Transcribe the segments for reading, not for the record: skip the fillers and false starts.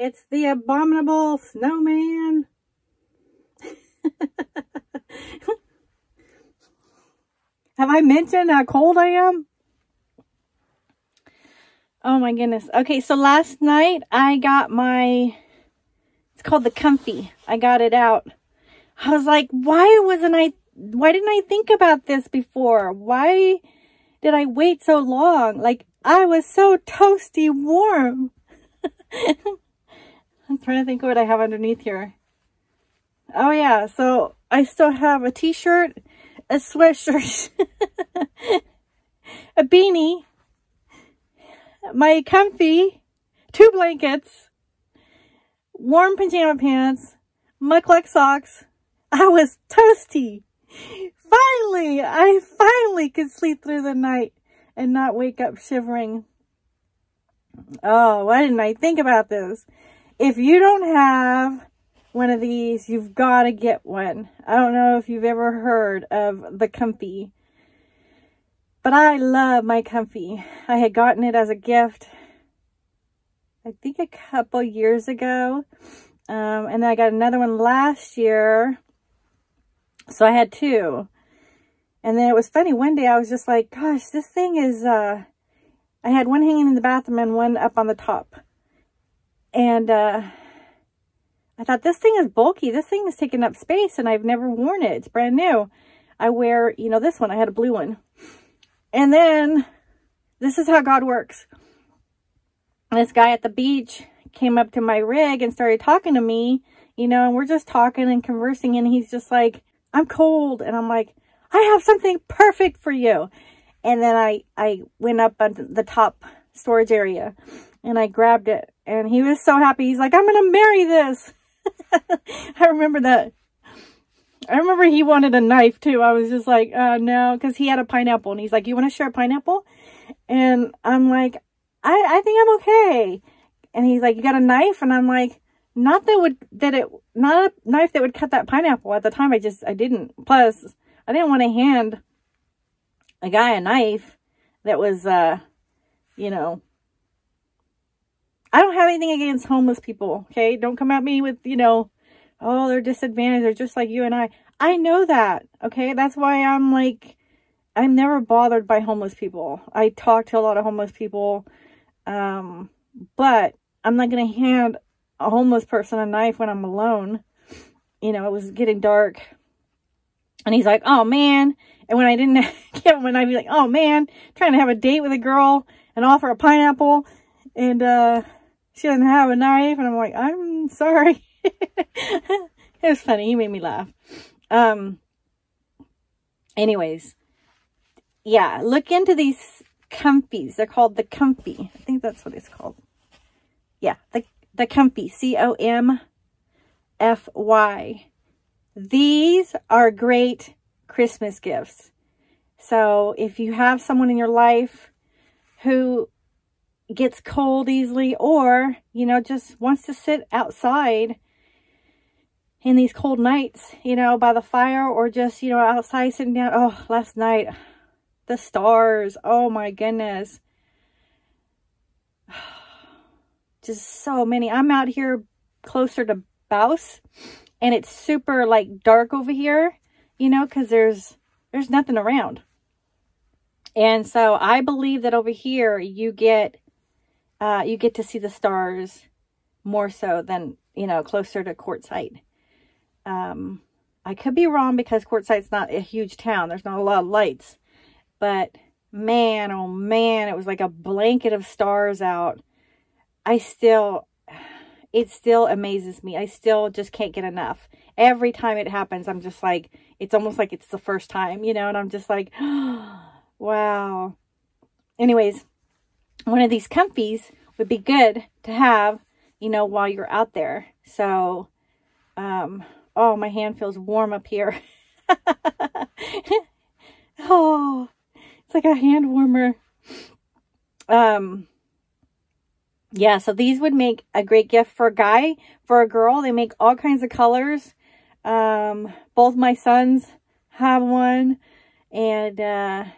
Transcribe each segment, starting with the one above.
It's the abominable snowman. Have I mentioned how cold I am? Oh my goodness. Okay, so last night I got my, it's called the Comfy. I got it out. I was like, why didn't I think about this before? Why did I wait so long? Like, I was so toasty warm. I'm trying to think of what I have underneath here. Oh yeah, so I still have a t-shirt, a sweatshirt, a beanie, my Comfy, 2 blankets, warm pajama pants, muck-like socks. I was toasty. Finally, I finally could sleep through the night and not wake up shivering. Oh, why didn't I think about this? If you don't have one of these, you've got to get one. I don't know if you've ever heard of the Comfy, but I love my Comfy. I had gotten it as a gift, I think a couple years ago. And then I got another one last year. So I had 2. And then it was funny. One day I was just like, gosh, this thing is, I had one hanging in the bathroom and one up on the top. And I thought, this thing is bulky. This thing is taking up space and I've never worn it. It's brand new. I wear, you know, this one. I had a blue one. And then this is how God works. This guy at the beach came up to my rig and started talking to me, you know, and we're just talking and conversing. And he's just like, I'm cold. And I'm like, I have something perfect for you. And then I went up on the top storage area and I grabbed it. And he was so happy. He's like, I'm going to marry this. I remember that. I remember he wanted a knife too. I was just like, no, because he had a pineapple. And he's like, you want to share a pineapple? And I'm like, I think I'm okay. And he's like, you got a knife? And I'm like, not a knife that would cut that pineapple. At the time, I didn't. Plus, I didn't want to hand a guy a knife that was, you know, I don't have anything against homeless people, okay? Don't come at me with, you know, oh, they're disadvantaged. They're just like you and I. I know that, okay? That's why I'm like, I'm never bothered by homeless people. I talk to a lot of homeless people, but I'm not going to hand a homeless person a knife when I'm alone. You know, it was getting dark. And he's like, oh, man. And when I didn't get one, I'd be like, oh, man, trying to have a date with a girl and offer a pineapple. And she doesn't have a knife. And I'm like, I'm sorry. It was funny. He made me laugh. Anyways. Yeah, look into these Comfies. They're called the Comfy. I think that's what it's called. Yeah, the Comfy. C-O-M-F-Y. These are great Christmas gifts. So if you have someone in your life who gets cold easily or, you know, just wants to sit outside in these cold nights, you know, by the fire or just, you know, outside sitting down. Oh, last night, the stars. Oh my goodness. Just so many. I'm out here closer to Bouse and it's super like dark over here, you know, because there's nothing around. And so I believe that over here you get to see the stars more so than, you know, closer to Quartzsite. I could be wrong because Quartzsite's not a huge town. There's not a lot of lights. But man, oh man, it was like a blanket of stars out. It still amazes me. I still just can't get enough. Every time it happens, I'm just like, it's almost like it's the first time, you know, and I'm just like, oh, wow. Anyways, one of these Comfies would be good to have, you know, while you're out there. So, oh, my hand feels warm up here. Oh, it's like a hand warmer. Yeah, so these would make a great gift for a guy, for a girl. They make all kinds of colors. Both my sons have one. And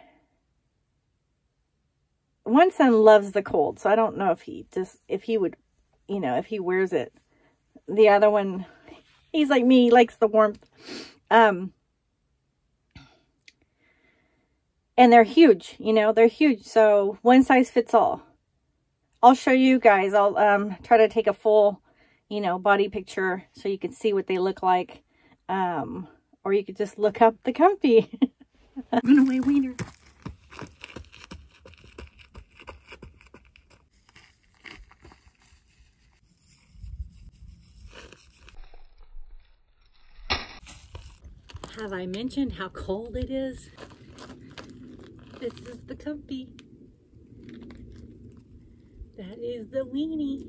one son loves the cold. So I don't know if he would you know, if he wears it. The other one, he's like me, he likes the warmth. And they're huge, you know, they're huge. So one size fits all. I'll show you guys. I'll try to take a full, you know, body picture so you can see what they look like. Or you could just look up the Comfy. Runaway wiener. Have I mentioned how cold it is? This is the Comfy. That is the weenie.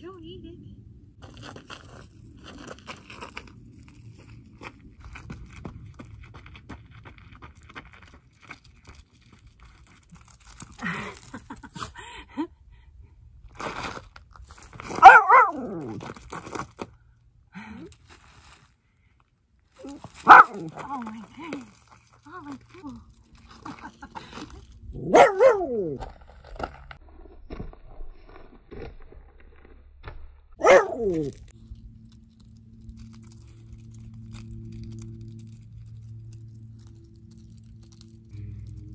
Don't eat it. Oh my goodness. Oh my goodness.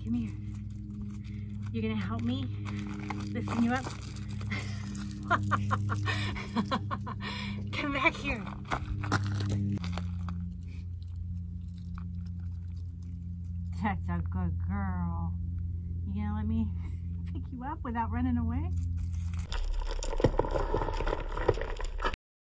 Come here. You're gonna help me lifting you up? Come back here. That's a good girl. You gonna let me pick you up without running away?